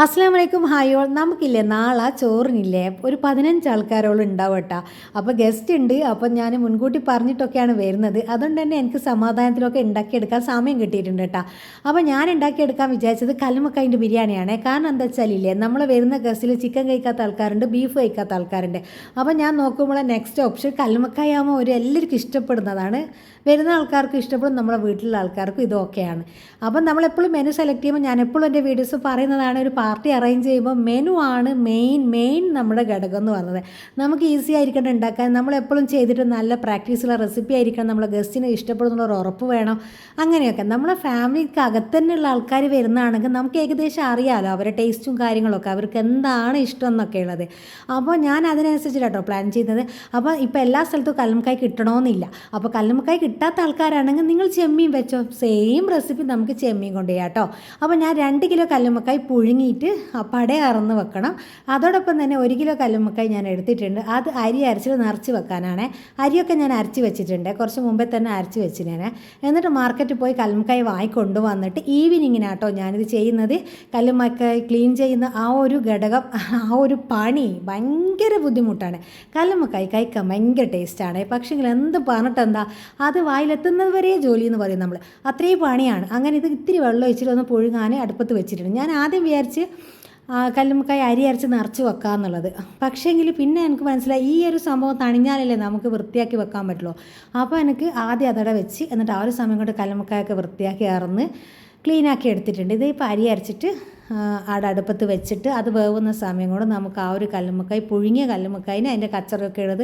അസ്സലാമു അലൈക്കും hi all. നമുക്കില്ലേ നാളെ ചോറിനില്ലേ ഒരു 15 ആൾക്കാരോളം ഉണ്ടാവും കേട്ടോ. അപ്പോൾ ഗസ്റ്റ് ഉണ്ട്. അപ്പോൾ ഞാൻ മുൻകൂട്ടി പറഞ്ഞിട്ടൊക്കെയാണ് വരുന്നത്. അതുകൊണ്ട് തന്നെ എനിക്ക് സമാധാനത്തിലൊക്കെ ഉണ്ടാക്കിയെടുക്കാൻ സമയം കിട്ടിയിട്ടുണ്ട് കേട്ടോ. അപ്പോൾ ഞാൻ ഉണ്ടാക്കിയെടുക്കാൻ വിചാരിച്ചത് കല്ലുമ്മക്കായൻ്റെ ബിരിയാണിയാണ്. കാരണം എന്താ വെച്ചാലില്ലേ, നമ്മൾ വരുന്ന ഗസ്റ്റിൽ ചിക്കൻ കഴിക്കാത്ത ആൾക്കാരുണ്ട്, ബീഫ് കഴിക്കാത്ത ആൾക്കാരുണ്ട്. അപ്പോൾ ഞാൻ നോക്കുമ്പോൾ നെക്സ്റ്റ് ഓപ്ഷൻ കല്ലുമ്മക്കായ ആകുമ്പോൾ ഒരു എല്ലാവർക്കും ഇഷ്ടപ്പെടുന്നതാണ്. വരുന്ന ആൾക്കാർക്ക് ഇഷ്ടപ്പെടും, നമ്മുടെ വീട്ടിലുള്ള ആൾക്കാർക്കും ഇതൊക്കെയാണ്. അപ്പം നമ്മളെപ്പോഴും മെനു സെലക്ട് ചെയ്യുമ്പോൾ ഞാൻ എപ്പോഴും എൻ്റെ വീഡിയോസ് പറയുന്നതാണ്, ഒരു പാർട്ടി അറേഞ്ച് ചെയ്യുമ്പോൾ മെനു ആണ് മെയിൻ നമ്മുടെ ഘടകം എന്ന് പറയുന്നത്. നമുക്ക് ഈസി ആയിരിക്കണം ഉണ്ടാക്കാൻ. നമ്മളെപ്പോഴും ചെയ്തിട്ട് നല്ല പ്രാക്ടീസുള്ള റെസിപ്പി ആയിരിക്കണം, നമ്മളെ ഗസ്റ്റിന് ഇഷ്ടപ്പെടുന്നുള്ളൊരു ഉറപ്പ് വേണം. അങ്ങനെയൊക്കെ നമ്മളെ ഫാമിലിക്ക് അകത്ത് തന്നെയുള്ള ആൾക്കാർ വരുന്നതാണെങ്കിൽ നമുക്ക് ഏകദേശം അറിയാമല്ലോ അവരുടെ ടേസ്റ്റും കാര്യങ്ങളൊക്കെ, അവർക്ക് എന്താണ് ഇഷ്ടം എന്നൊക്കെ ഉള്ളത്. അപ്പോൾ ഞാൻ അതിനനുസരിച്ചിട്ട് കേട്ടോ പ്ലാൻ ചെയ്യുന്നത്. അപ്പോൾ ഇപ്പോൾ എല്ലാ സ്ഥലത്തും കല്ലുമ്മക്കായ് കിട്ടണമെന്നില്ല. അപ്പോൾ കല്ലുമ്മക്കായ് കിട്ടാത്ത ആൾക്കാരാണെങ്കിൽ നിങ്ങൾ ചെമ്മീൻ വെച്ചോ, സെയിം റെസിപ്പി നമുക്ക് ചെമ്മീൻ കൊണ്ട് ചെയ്യാം കേട്ടോ. അപ്പോൾ ഞാൻ 2 കിലോ കല്ലുമ്മക്കായ് പുഴുങ്ങിയിട്ട് പടയെ അറന്ന് വെക്കണം. അതോടൊപ്പം തന്നെ 1 കിലോ കല്ലുമ്മക്കായ് ഞാൻ എടുത്തിട്ടുണ്ട്. അത് അരി അരച്ചിട്ട് നിറച്ച് വെക്കാനാണ്. അരിയൊക്കെ ഞാൻ അരച്ച് വെച്ചിട്ടുണ്ട്, കുറച്ച് മുമ്പേ തന്നെ അരച്ച് വെച്ചിരുന്നേ. എന്നിട്ട് മാർക്കറ്റിൽ പോയി കല്ലുമ്മക്കായ് വാങ്ങിക്കൊണ്ടുവന്നിട്ട് ഈവനിങ്ങിനാട്ടോ ഞാനിത് ചെയ്യുന്നത്. കല്ലുമ്മക്കായ് ക്ലീൻ ചെയ്യുന്ന ആ ഒരു ഘടകം, ആ ഒരു പണി ഭയങ്കര ബുദ്ധിമുട്ടാണ്. കല്ലുമ്മക്കായ് കഴിക്കാൻ ഭയങ്കര ടേസ്റ്റാണ്. പക്ഷേങ്കിൽ എന്ത് പറഞ്ഞിട്ടെന്താ, അത് വായിലെത്തുന്നത് വരെ ജോലി എന്ന് പറയും നമ്മൾ, അത്രയും പണിയാണ്. അങ്ങനെ ഇത് ഇത്തിരി വെള്ളം ഒഴിച്ചിട്ട് ഒന്ന് പുഴുങ്ങാൻ അടുപ്പത്ത് വെച്ചിട്ടുണ്ട്. ഞാൻ ആദ്യം വിചാരിച്ച് കല്ലുമ്മക്കായ് അരി അരച്ച് നിറച്ച് വെക്കാമെന്നുള്ളത്. പക്ഷേങ്കിൽ പിന്നെ എനിക്ക് മനസ്സിലായി ഈ ഒരു സംഭവം തണിഞ്ഞാലല്ലേ നമുക്ക് വൃത്തിയാക്കി വെക്കാൻ പറ്റുള്ളൂ. അപ്പോൾ എനിക്ക് ആദ്യം അതട വെച്ച് എന്നിട്ട് ആ ഒരു സമയം കൊണ്ട് കല്ലുമ്മക്കായൊക്കെ വൃത്തിയാക്കി അറന്ന് ക്ലീനാക്കി എടുത്തിട്ടുണ്ട്. ഇത് ഇപ്പോൾ അരി അരച്ചിട്ട് അവിടെ അടുപ്പത്ത് വെച്ചിട്ട് അത് വേവുന്ന സമയം കൊണ്ട് നമുക്ക് ആ ഒരു കല്ലുമ്മക്കായ്, പുഴുങ്ങിയ കല്ലുമ്മക്കായിന് അതിൻ്റെ കച്ചറൊക്കെ ഉള്ളത്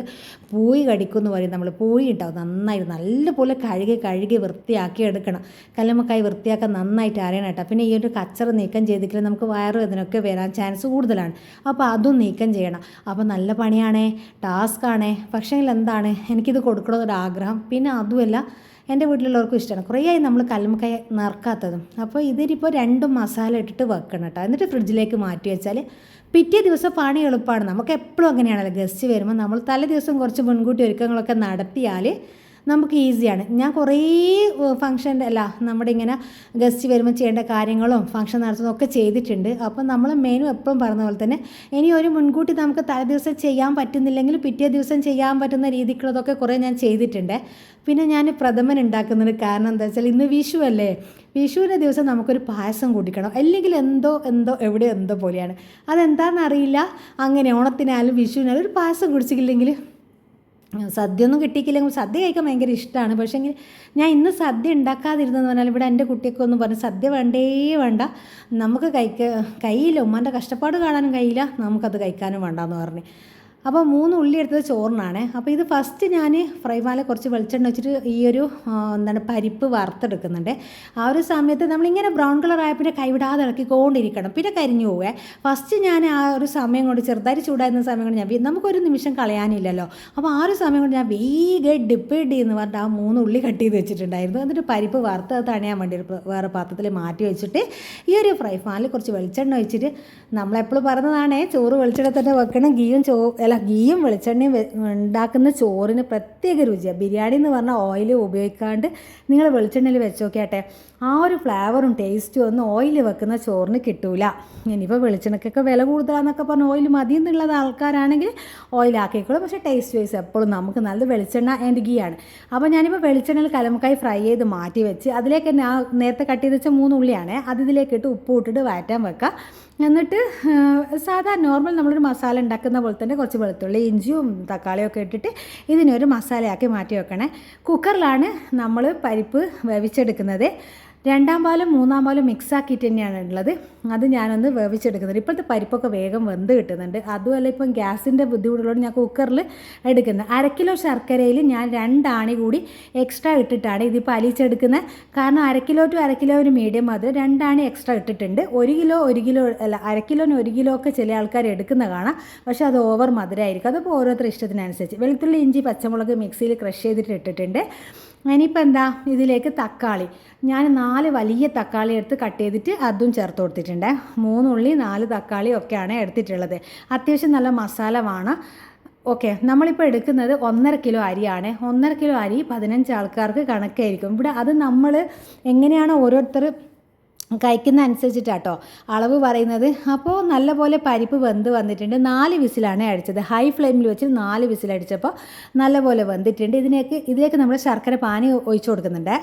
പൂയി കടിക്കുമെന്ന് പറയും നമ്മൾ. പൂയി ഉണ്ടാവും നന്നായിട്ട് നല്ലപോലെ കഴുകി വൃത്തിയാക്കി എടുക്കണം. കല്ലുമ്മക്കായ് വൃത്തിയാക്കാൻ നന്നായിട്ട് അറിയണം കേട്ടോ. പിന്നെ ഈ ഒരു കച്ചറ നീക്കം ചെയ്തിട്ടില്ല നമുക്ക് വയറുവേദനയൊക്കെ വരാൻ ചാൻസ് കൂടുതലാണ്. അപ്പോൾ അതും നീക്കം ചെയ്യണം. അപ്പോൾ നല്ല പണിയാണേ, ടാസ്ക്കാണേ. പക്ഷേങ്കിൽ എന്താണ്, എനിക്കിത് കൊടുക്കണമെന്നൊരാഗ്രഹം. പിന്നെ അതുമല്ല എൻ്റെ വീട്ടിലുള്ളവർക്കും ഇഷ്ടമാണ്. കുറേ ആയി നമ്മൾ കല്ലുമ്മക്കായ നിറക്കാത്തതും. അപ്പോൾ ഇതിനിപ്പോൾ 2 മസാല ഇട്ടിട്ട് വെക്കണം കേട്ടോ. എന്നിട്ട് ഫ്രിഡ്ജിലേക്ക് മാറ്റി വെച്ചാൽ പിറ്റേ ദിവസം പണി എളുപ്പമാണ്. നമുക്ക് എപ്പോഴും അങ്ങനെയാണല്ലോ, ഗസ്റ്റ് വരുമ്പോൾ നമ്മൾ തലേ ദിവസം കുറച്ച് മുൻകൂട്ടി ഒരുക്കങ്ങളൊക്കെ നടത്തിയാൽ നമുക്ക് ഈസിയാണ്. ഞാൻ കുറേ ഫംഗ്ഷൻ്റെ നമ്മുടെ ഇങ്ങനെ ഗസ്റ്റ് വരുമ്പോൾ ചെയ്യേണ്ട കാര്യങ്ങളും ഫംഗ്ഷൻ നടത്തുന്നതൊക്കെ ചെയ്തിട്ടുണ്ട്. അപ്പം നമ്മൾ മെനു എപ്പോഴും പറഞ്ഞ പോലെ തന്നെ ഇനി ഒരു മുൻകൂട്ടി നമുക്ക് തലേ ദിവസം ചെയ്യാൻ പറ്റുന്നില്ലെങ്കിൽ പിറ്റേ ദിവസം ചെയ്യാൻ പറ്റുന്ന രീതിക്കുള്ളതൊക്കെ കുറേ ഞാൻ ചെയ്തിട്ടുണ്ട്. പിന്നെ ഞാൻ പ്രഥമൻ ഉണ്ടാക്കുന്നുണ്ട്. കാരണം എന്താ വെച്ചാൽ ഇന്ന് വിഷു അല്ലേ, വിഷുവിൻ്റെ ദിവസം നമുക്കൊരു പായസം കുടിക്കണം. അല്ലെങ്കിൽ എന്തോ എവിടെ എന്തോ പോലെയാണ്. അതെന്താണെന്നറിയില്ല. അങ്ങനെ ഓണത്തിനായാലും വിഷുവിനായാലും ഒരു പായസം കുടിച്ചില്ലെങ്കിൽ സദ്യ ഒന്നും കിട്ടിയില്ലെങ്കിൽ, സദ്യ കഴിക്കാൻ ഭയങ്കര ഇഷ്ടമാണ്. പക്ഷേങ്കിൽ ഞാൻ ഇന്ന് സദ്യ ഉണ്ടാക്കാതിരുന്നതെന്ന് പറഞ്ഞാൽ ഇവിടെ എൻ്റെ കുട്ടിയൊക്കെ ഒന്നും പറഞ്ഞ് സദ്യ വേണ്ട, നമുക്ക് കഴിയില്ല, ഉമ്മാൻ്റെ കഷ്ടപ്പാട് കാണാനും കഴിയില്ല, നമുക്കത് കഴിക്കാനും വേണ്ടാന്ന് പറഞ്ഞ്. അപ്പോൾ 3 ഉള്ളി എടുത്തത് ചോറിനാണ്. അപ്പോൾ ഇത് ഫസ്റ്റ് ഞാൻ ഫ്രൈ പാനിൽ കുറച്ച് വെളിച്ചെണ്ണ വെച്ചിട്ട് ഈ ഒരു പരിപ്പ് വറുത്തെടുക്കുന്നുണ്ട്. ആ ഒരു സമയത്ത് നമ്മളിങ്ങനെ ബ്രൗൺ കളർ ആയ പിന്നെ കൈവിടാതെ ഇളക്കിക്കൊണ്ടിരിക്കണം, പിന്നെ കരിഞ്ഞു പോവേ. ഫസ്റ്റ് ഞാൻ ആ ഒരു സമയം കൊണ്ട് ചെറുതായിട്ട് ചൂടായിരുന്ന സമയം കൊണ്ട് ഞാൻ നമുക്കൊരു നിമിഷം കളയാനില്ലല്ലോ. അപ്പോൾ ആ ഒരു സമയം കൊണ്ട് ഞാൻ വേഗം ഡിപ്പേഡ് എന്ന് പറഞ്ഞിട്ട് ആ 3 ഉള്ളി കട്ട് ചെയ്ത് വെച്ചിട്ടുണ്ടായിരുന്നു. എന്നിട്ട് പരിപ്പ് വറുത്ത് തണിയാൻ വേണ്ടി വേറെ പാത്രത്തിൽ മാറ്റി വെച്ചിട്ട് ഈ ഒരു ഫ്രൈ പാനിൽ കുറച്ച് വെളിച്ചെണ്ണ ഒഴിച്ചിട്ട്, നമ്മളെപ്പോഴും പറഞ്ഞതാണേ ചോറ് വെളിച്ചെണ്ണ തന്നെ വെക്കണം. ഗീയും വെളിച്ചെണ്ണയും ഉണ്ടാക്കുന്ന ചോറിന് പ്രത്യേക രുചിയാണ്. ബിരിയാണി എന്ന് പറഞ്ഞാൽ ഓയിൽ ഉപയോഗിക്കാണ്ട് നിങ്ങൾ വെളിച്ചെണ്ണയിൽ വെച്ച് നോക്കിയാട്ടെ, ആ ഒരു ഫ്ലേവറും ടേസ്റ്റും ഒന്നും ഓയിൽ വെക്കുന്ന ചോറിന് കിട്ടൂല. ഇനിയിപ്പോൾ വെളിച്ചെണ്ണയ്ക്കൊക്കെ വില കൂടുതലാണെന്നൊക്കെ പറഞ്ഞ് ഓയിൽ മതി എന്നുള്ളത് ആൾക്കാരാണെങ്കിൽ ഓയിലാക്കിക്കോളും. പക്ഷേ ടേസ്റ്റ് വൈസ് എപ്പോഴും നമുക്ക് നല്ല വെളിച്ചെണ്ണ ആൻഡ് ഗീ ആണ്. അപ്പോൾ ഞാനിപ്പോൾ വെളിച്ചെണ്ണയിൽ കല്ലുമ്മക്കായ് ഫ്രൈ ചെയ്ത് മാറ്റി വെച്ച് അതിലേക്ക് തന്നെ ആ നേരത്തെ കട്ട് ചെയ്ത് വെച്ച 3 ഉള്ളിയാണ്, അത് ഇതിലേക്കിട്ട് ഉപ്പ് ഇട്ടിട്ട് വഴറ്റാൻ വെക്കുക. എന്നിട്ട് സാധാ നോർമൽ നമ്മളൊരു മസാല ഉണ്ടാക്കുന്ന പോലെ തന്നെ കുറച്ച് വെളുത്തുള്ളി, ഇഞ്ചിയും തക്കാളിയും ഒക്കെ ഇട്ടിട്ട് ഇതിനൊരു മസാലയാക്കി മാറ്റി വെക്കണേ. കുക്കറിലാണ് നമ്മൾ പരിപ്പ് വേവിച്ചെടുക്കുന്നത്. 2ാം പാലും 3ാം പാലും മിക്സാക്കിയിട്ട് തന്നെയാണ് ഉള്ളത്. അത് ഞാനൊന്ന് വേവിച്ചെടുക്കുന്നുണ്ട്. ഇപ്പോഴത്തെ പരിപ്പൊക്കെ വേഗം വെന്ത് കിട്ടുന്നുണ്ട്. അതുമല്ല ഇപ്പം ഗ്യാസിൻ്റെ ബുദ്ധിമുട്ടുള്ളതുകൊണ്ട് ഞാൻ കുക്കറിൽ എടുക്കുന്നത്. 1/2 കിലോ ശർക്കരയിൽ ഞാൻ 2 ആണി കൂടി എക്സ്ട്രാ ഇട്ടിട്ടാണ് ഇതിപ്പോൾ അലിച്ചെടുക്കുന്നത്. കാരണം 1/2 കിലോ ടു 1/2 കിലോ ഒരു മീഡിയം മധുരം 2 ആണി എക്സ്ട്രാ ഇട്ടിട്ടുണ്ട്. 1 കിലോ 1/2 കിലോന് 1 കിലോ ഒക്കെ ചില ആൾക്കാർ എടുക്കുന്ന കാണാം. പക്ഷേ അത് ഓവർ മധുരമായിരിക്കും. അതിപ്പോൾ ഓരോരുത്തർ ഇഷ്ടത്തിനനുസരിച്ച്. വെളുത്തുള്ളി, ഇഞ്ചി, പച്ചമുളക് മിക്സിയിൽ ക്രഷ് ചെയ്തിട്ട് ഇട്ടിട്ടുണ്ട്. ഇനിയിപ്പോൾ എന്താ, ഇതിലേക്ക് തക്കാളി ഞാൻ 4 വലിയ തക്കാളി എടുത്ത് കട്ട് ചെയ്തിട്ട് അതും ചേർത്ത് കൊടുത്തിട്ടുണ്ട്. 3 ഉള്ളി 4 തക്കാളി ഒക്കെയാണ് എടുത്തിട്ടുള്ളത്. അത്യാവശ്യം നല്ല മസാല വേണം. ഓക്കെ, നമ്മളിപ്പോൾ എടുക്കുന്നത് 1.5 കിലോ അരിയാണ്. 1.5 കിലോ അരി 15 ആൾക്കാർക്ക് കണക്കായിരിക്കും. ഇവിടെ അത് നമ്മൾ എങ്ങനെയാണോ ഓരോരുത്തർ കഴിക്കുന്ന അനുസരിച്ചിട്ടാട്ടോ അളവ് പറയുന്നത്. അപ്പോൾ നല്ലപോലെ പരിപ്പ് വെന്ത് വന്നിട്ടുണ്ട്. 4 വിസിലാണ് അടിച്ചത്. ഹൈ ഫ്ലെയിമിൽ വെച്ച് 4 വിസിലടിച്ചപ്പോൾ നല്ലപോലെ വെന്തിട്ടുണ്ട്. ഇതിലേക്ക് നമ്മൾ ശർക്കര പാനി ഒഴിച്ചു കൊടുക്കുന്നുണ്ട്.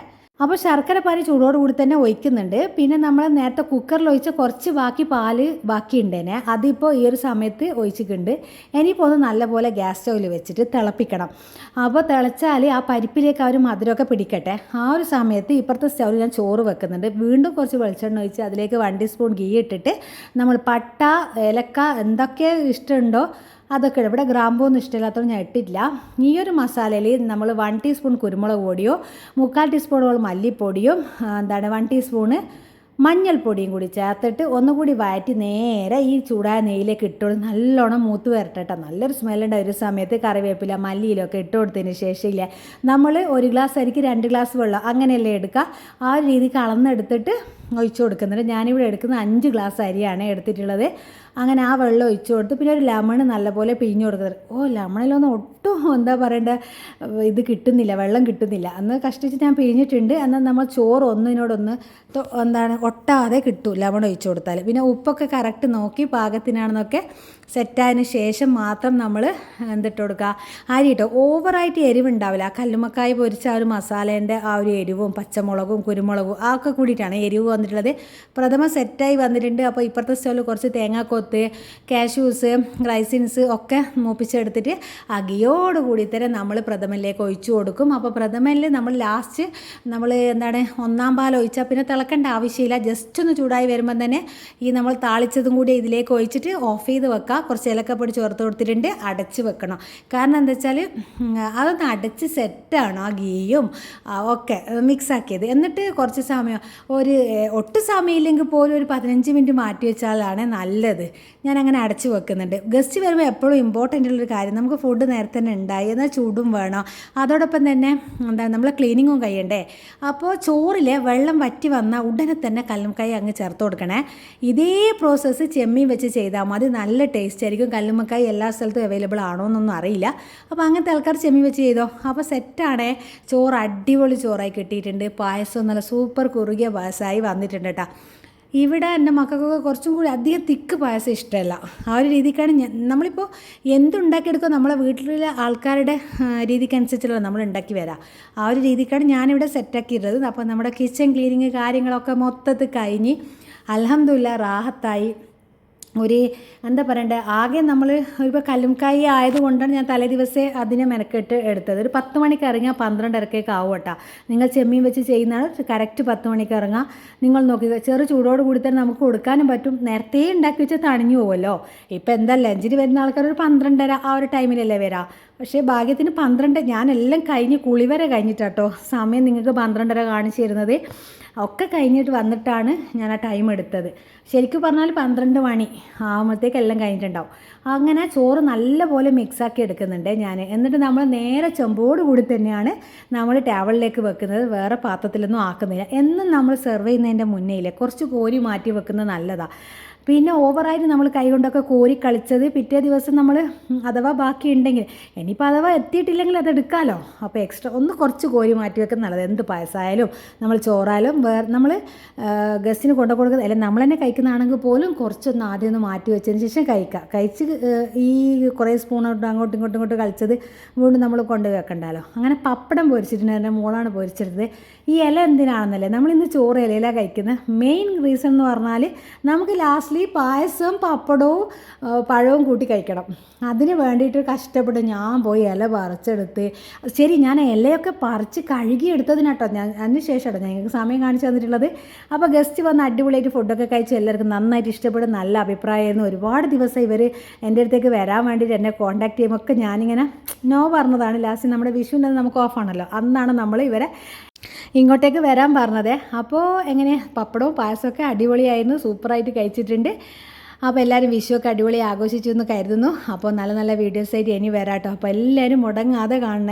അപ്പോൾ ശർക്കര പാനി ചൂടോടുകൂടി തന്നെ ഒഴിക്കുന്നുണ്ട്. പിന്നെ നമ്മൾ നേരത്തെ കുക്കറിൽ ഒഴിച്ച കുറച്ച് പാല് ബാക്കിയുണ്ടേനെ അതിപ്പോൾ ഈ ഒരു സമയത്ത് ഒഴിച്ചിട്ടുണ്ട്. ഇനിയിപ്പോൾ ഒന്ന് നല്ലപോലെ ഗ്യാസ് സ്റ്റൗവിൽ വെച്ചിട്ട് തിളപ്പിക്കണം. അപ്പോൾ തിളച്ചാൽ ആ പരിപ്പിലേക്ക് ആ ഒരു മധുരമൊക്കെ പിടിക്കട്ടെ. ആ ഒരു സമയത്ത് ഇപ്പുറത്തെ സ്റ്റൗവിൽ ഞാൻ ചോറ് വെക്കുന്നുണ്ട്. വീണ്ടും കുറച്ച് വെളിച്ചെണ്ണ ഒഴിച്ച് അതിലേക്ക് 1 ടീസ്പൂൺ ഗീ ഇട്ടിട്ട് നമ്മൾ പട്ട, ഏലക്ക എന്തൊക്കെ ഇഷ്ടമുണ്ടോ അതൊക്കെ ഇവിടെ ഗ്രാമ്പൊന്നും ഇഷ്ടമില്ലാത്തതുകൊണ്ട് ഞാൻ ഇട്ടില്ല. ഈ ഒരു മസാലയിൽ നമ്മൾ 1 ടീസ്പൂൺ കുരുമുളക് പൊടിയോ 3/4 ടീസ്പൂണോളം മല്ലിപ്പൊടിയും 1 ടീസ്പൂണ് മഞ്ഞൾപ്പൊടിയും കൂടി ചേർത്തിട്ട് ഒന്നുകൂടി വഴറ്റി നേരെ ഈ ചൂടായ നെയ്യിലേക്ക് ഇട്ടുകൊടുത്ത് നല്ലോണം മൂത്ത് വരട്ടെ. നല്ലൊരു സ്മെല്ലുണ്ട്. ഒരു സമയത്ത് കറിവേപ്പില മല്ലിയിലൊക്കെ ഇട്ട് കൊടുത്തതിന് ശേഷമില്ല നമ്മൾ 1 ഗ്ലാസ് അരിക്ക് 2 ഗ്ലാസ് വെള്ളം അങ്ങനെയല്ലേ എടുക്കുക. ആ ഒരു രീതിക്ക് അളന്നെടുത്തിട്ട് ഒഴിച്ചു കൊടുക്കുന്നുണ്ട്. ഞാനിവിടെ എടുക്കുന്ന 5 ഗ്ലാസ് അരിയാണ് എടുത്തിട്ടുള്ളത്. അങ്ങനെ ആ വെള്ളം ഒഴിച്ചു കൊടുത്ത് പിന്നെ ഒരു ലെമൺ നല്ലപോലെ പിഴിഞ്ഞു കൊടുക്കുന്നത്. ലെമണിലൊന്നും ഒട്ടും എന്താ പറയേണ്ട ഇത് കിട്ടുന്നില്ല, വെള്ളം കിട്ടുന്നില്ല. അന്ന് കഷ്ടിച്ച് ഞാൻ പിഴിഞ്ഞിട്ടുണ്ട്. എന്നാൽ നമ്മൾ ചോറ് ഒന്നിനോടൊന്ന് ഒട്ടാതെ കിട്ടും ലെമൺ ഒഴിച്ചു കൊടുത്താൽ. പിന്നെ ഉപ്പൊക്കെ കറക്റ്റ് നോക്കി പാകത്തിനാണെന്നൊക്കെ സെറ്റായതിന് ശേഷം മാത്രം നമ്മൾ എന്തിട്ട് കൊടുക്കുക, അരി ഇട്ടോ. ഓവറായിട്ട് എരിവുണ്ടാവില്ല. ആ കല്ലുമ്മക്കായ പൊരിച്ച ആ ഒരു മസാലേൻ്റെ ആ ഒരു എരിവും പച്ചമുളകും കുരുമുളകും ആ ഒക്കെ കൂടിയിട്ടാണ് എരിവ് വന്നിട്ടുള്ളത്. പ്രഥമ സെറ്റായി വന്നിട്ടുണ്ട്. അപ്പോൾ ഇപ്പുറത്തെ സ്റ്റോവിൽ കുറച്ച് തേങ്ങാക്കൊത്ത്, കാഷ്യൂസ്, റൈസിൻസ് ഒക്കെ മൂപ്പിച്ചെടുത്തിട്ട് അകിയോടുകൂടി തന്നെ നമ്മൾ പ്രഥമനിലേക്ക് ഒഴിച്ചു കൊടുക്കും. അപ്പോൾ പ്രഥമനിൽ നമ്മൾ ലാസ്റ്റ് നമ്മൾ 1-ാം പാൽ ഒഴിച്ചാൽ പിന്നെ തിളക്കേണ്ട ആവശ്യമില്ല. ജസ്റ്റ് ഒന്ന് ചൂടായി വരുമ്പം തന്നെ ഈ നമ്മൾ താളിച്ചതും കൂടി ഇതിലേക്ക് ഒഴിച്ചിട്ട് ഓഫ് ചെയ്ത് വെക്കുക. കുറച്ച് ഏലക്കപ്പൊടി ചേർത്ത് കൊടുത്തിട്ടുണ്ട്. അടച്ച് വെക്കണം. കാരണം എന്താ വെച്ചാൽ അതൊന്ന് അടച്ച് സെറ്റാണ് ആ ഗീയും ഒക്കെ മിക്സാക്കിയത്. എന്നിട്ട് കുറച്ച് സമയം ഒട്ടും സമയമില്ലെങ്കിൽ പോലും ഒരു 15 മിനിറ്റ് മാറ്റി വെച്ചാലാണ് നല്ലത്. ഞാൻ അങ്ങനെ അടച്ച് വെക്കുന്നുണ്ട്. ഗസ്റ്റ് വരുമ്പോൾ എപ്പോഴും ഇമ്പോർട്ടൻ്റ് ഉള്ളൊരു കാര്യം, നമുക്ക് ഫുഡ് നേരത്തെ തന്നെ ഉണ്ടായി എന്നാൽ ചൂടും വേണം. അതോടൊപ്പം തന്നെ നമ്മൾ ക്ലീനിങ്ങും കഴിയണ്ടേ. അപ്പോൾ ചോറിൽ വെള്ളം വറ്റി വന്നാൽ ഉടനെ തന്നെ കല്ലുമ്മക്കായ അങ്ങ് ചേർത്ത് കൊടുക്കണേ. ഇതേ പ്രോസസ്സ് ചെമ്മീൻ വെച്ച് ചെയ്താൽ മതി. നല്ല ടേസ്റ്റ് ആയിരിക്കും. കല്ലുമ്മക്കായ എല്ലാ സ്ഥലത്തും അവൈലബിൾ ആണോ എന്നൊന്നും അറിയില്ല. അപ്പോൾ അങ്ങനത്തെ ആൾക്കാർ ചെമ്മീൻ വെച്ച് ചെയ്തോ. അപ്പോൾ സെറ്റാണേ. ചോറ് അടിപൊളി ചോറായി കിട്ടിയിട്ടുണ്ട്. പായസം നല്ല സൂപ്പർ കുറുകിയ പായസമായി വന്നിട്ടുണ്ട് കേട്ടോ. ഇവിടെ എൻ്റെ മക്കൾക്കൊക്കെ കുറച്ചും കൂടി അധികം തിക്ക് പായസം ഇഷ്ടമല്ല. ആ ഒരു രീതിക്കാണ് നമ്മളിപ്പോൾ എന്തുണ്ടാക്കിയെടുക്കുക നമ്മളെ വീട്ടിലെ ആൾക്കാരുടെ രീതിക്കനുസരിച്ചുള്ള നമ്മൾ ഉണ്ടാക്കി വരാം. ആ ഒരു രീതിക്കാണ് ഞാനിവിടെ സെറ്റാക്കിയിരുന്നത്. അപ്പോൾ നമ്മുടെ കിച്ചൺ ക്ലീനിങ് കാര്യങ്ങളൊക്കെ മൊത്തത്തിൽ കഴിഞ്ഞ് അൽഹംദുലില്ലാ റാഹത്തായി. എന്താ പറയണ്ടേ, ആകെ നമ്മൾ ഇപ്പോൾ കല്ലുംകായി ആയതുകൊണ്ടാണ് ഞാൻ തലേ ദിവസമേ അതിനെ മെനക്കെട്ട് എടുത്തത്. ഒരു 10 മണിക്ക് ഇറങ്ങിയാൽ 12:30 ആവും കേട്ടോ. നിങ്ങൾ ചെമ്മീൻ വെച്ച് ചെയ്യുന്നതാണ് കറക്റ്റ് 10 മണിക്ക് ഇറങ്ങുക. നിങ്ങൾ നോക്കി ചെറു ചൂടോട് കൂടി തന്നെ നമുക്ക് കൊടുക്കാനും പറ്റും. നേരത്തെ ഉണ്ടാക്കി വെച്ചാൽ തണിഞ്ഞു പോകുമല്ലോ. ഇപ്പോൾ എന്താ ലഞ്ചിന് വരുന്ന ആൾക്കാർ ഒരു 12:30 ആ ഒരു ടൈമിലല്ലേ വരാം. പക്ഷേ ഭാഗ്യത്തിന് 12 ഞാനെല്ലാം കഴിഞ്ഞ് കുളി വരെ കഴിഞ്ഞിട്ടാട്ടോ സമയം നിങ്ങൾക്ക് 12:30 കാണിച്ചു തരുന്നത്. ഒക്കെ കഴിഞ്ഞിട്ട് വന്നിട്ടാണ് ഞാൻ ആ ടൈം എടുത്തത്. ശരിക്കും പറഞ്ഞാൽ 12 മണി ആകുമ്പോഴത്തേക്കെല്ലാം കഴിഞ്ഞിട്ടുണ്ടാവും. അങ്ങനെ ചോറ് നല്ലപോലെ മിക്സാക്കി എടുക്കുന്നുണ്ട് ഞാൻ. എന്നിട്ട് നമ്മൾ നേരെ ചെമ്പോട് കൂടി തന്നെയാണ് നമ്മൾ ടേബിളിലേക്ക് വെക്കുന്നത്. വേറെ പാത്രത്തിലൊന്നും ആക്കുന്നില്ല. എന്നും നമ്മൾ സെർവ് ചെയ്യുന്നതിൻ്റെ മുന്നേ കുറച്ച് കോരി മാറ്റി വെക്കുന്നത് നല്ലതാണ്. പിന്നെ ഓവറായിട്ട് നമ്മൾ കൈ കൊണ്ടൊക്കെ കോരി കളിച്ചത് പിറ്റേ ദിവസം നമ്മൾ അഥവാ ബാക്കി ഉണ്ടെങ്കിൽ ഇനിയിപ്പോൾ അഥവാ എത്തിയിട്ടില്ലെങ്കിൽ അത് എടുക്കാമല്ലോ. അപ്പോൾ എക്സ്ട്രാ കുറച്ച് കോരി മാറ്റി വെക്കുന്നത് നല്ലത്. എന്ത് പായസമായാലും നമ്മൾ ചോറായാലും നമ്മൾ ഗസ്റ്റിന് കൊണ്ടു കൊടുക്കുന്നത് അല്ലെങ്കിൽ നമ്മൾ തന്നെ കഴിക്കുന്നതാണെങ്കിൽ പോലും കുറച്ചൊന്ന് ആദ്യം ഒന്ന് മാറ്റി വെച്ചതിന് ശേഷം കഴിച്ച് ഈ കുറേ സ്പൂണോട്ട് അങ്ങോട്ടും ഇങ്ങോട്ടും കളിച്ചത് വീണ്ടും നമ്മൾ കൊണ്ടു വെക്കണ്ടല്ലോ. അങ്ങനെ പപ്പടം പൊരിച്ചിട്ടുണ്ട്. എൻ്റെ മോളാണ് പൊരിച്ചെടുത്തത്. ഈ ഇല എന്തിനാണെന്നല്ലേ നമ്മളിന്ന് ചോറ് ഇലയിലാണ് കഴിക്കുന്നത്. മെയിൻ റീസൺ എന്ന് പറഞ്ഞാൽ നമുക്ക് ലാസ്റ്റിൽ പായസവും പപ്പടവും പഴവും കൂട്ടി കഴിക്കണം. അതിന് വേണ്ടിയിട്ട് കഷ്ടപ്പെട്ട് ഞാൻ പോയി ഇല പറിച്ചെടുത്ത് ശരി ഞാൻ ഇലയൊക്കെ പറിച്ച് കഴുകിയെടുത്തതിനാട്ടോ അതിന് ശേഷമാട്ടോ ഞങ്ങൾക്ക് സമയം കാണിച്ചു തന്നിട്ടുള്ളത്. അപ്പോൾ ഗസ്റ്റ് വന്ന് അടിപൊളിയായിട്ട് ഫുഡൊക്കെ കഴിച്ച് എല്ലാവർക്കും നന്നായിട്ട് ഇഷ്ടപ്പെടും. നല്ല അഭിപ്രായമായിരുന്നു. ഒരുപാട് ദിവസം ഇവർ എൻ്റെ അടുത്തേക്ക് വരാൻ വേണ്ടിയിട്ട് എന്നെ കോൺടാക്ട് ചെയ്യുമ്പോൾ ഞാനിങ്ങനെ നോ പറഞ്ഞതാണ്. ലാസ്റ്റ് നമ്മുടെ വിഷുവിൻ്റെ നമുക്ക് ഓഫാണല്ലോ, അന്നാണ് നമ്മൾ ഇവരെ ഇങ്ങോട്ടേക്ക് വരാൻ പറഞ്ഞത്. അപ്പോൾ എങ്ങനെ പപ്പടവും പായസമൊക്കെ അടിപൊളിയായിരുന്നു. സൂപ്പറായിട്ട് കഴിച്ചിട്ടുണ്ട്. അപ്പോൾ എല്ലാവരും വിഷുവൊക്കെ അടിപൊളി ആഘോഷിച്ചു എന്ന് കരുതുന്നു. അപ്പോൾ നല്ല നല്ല വീഡിയോസായിട്ട് ഇനി വരാം കേട്ടോ. അപ്പോൾ എല്ലാവരും മുടങ്ങാതെ കാണണേ.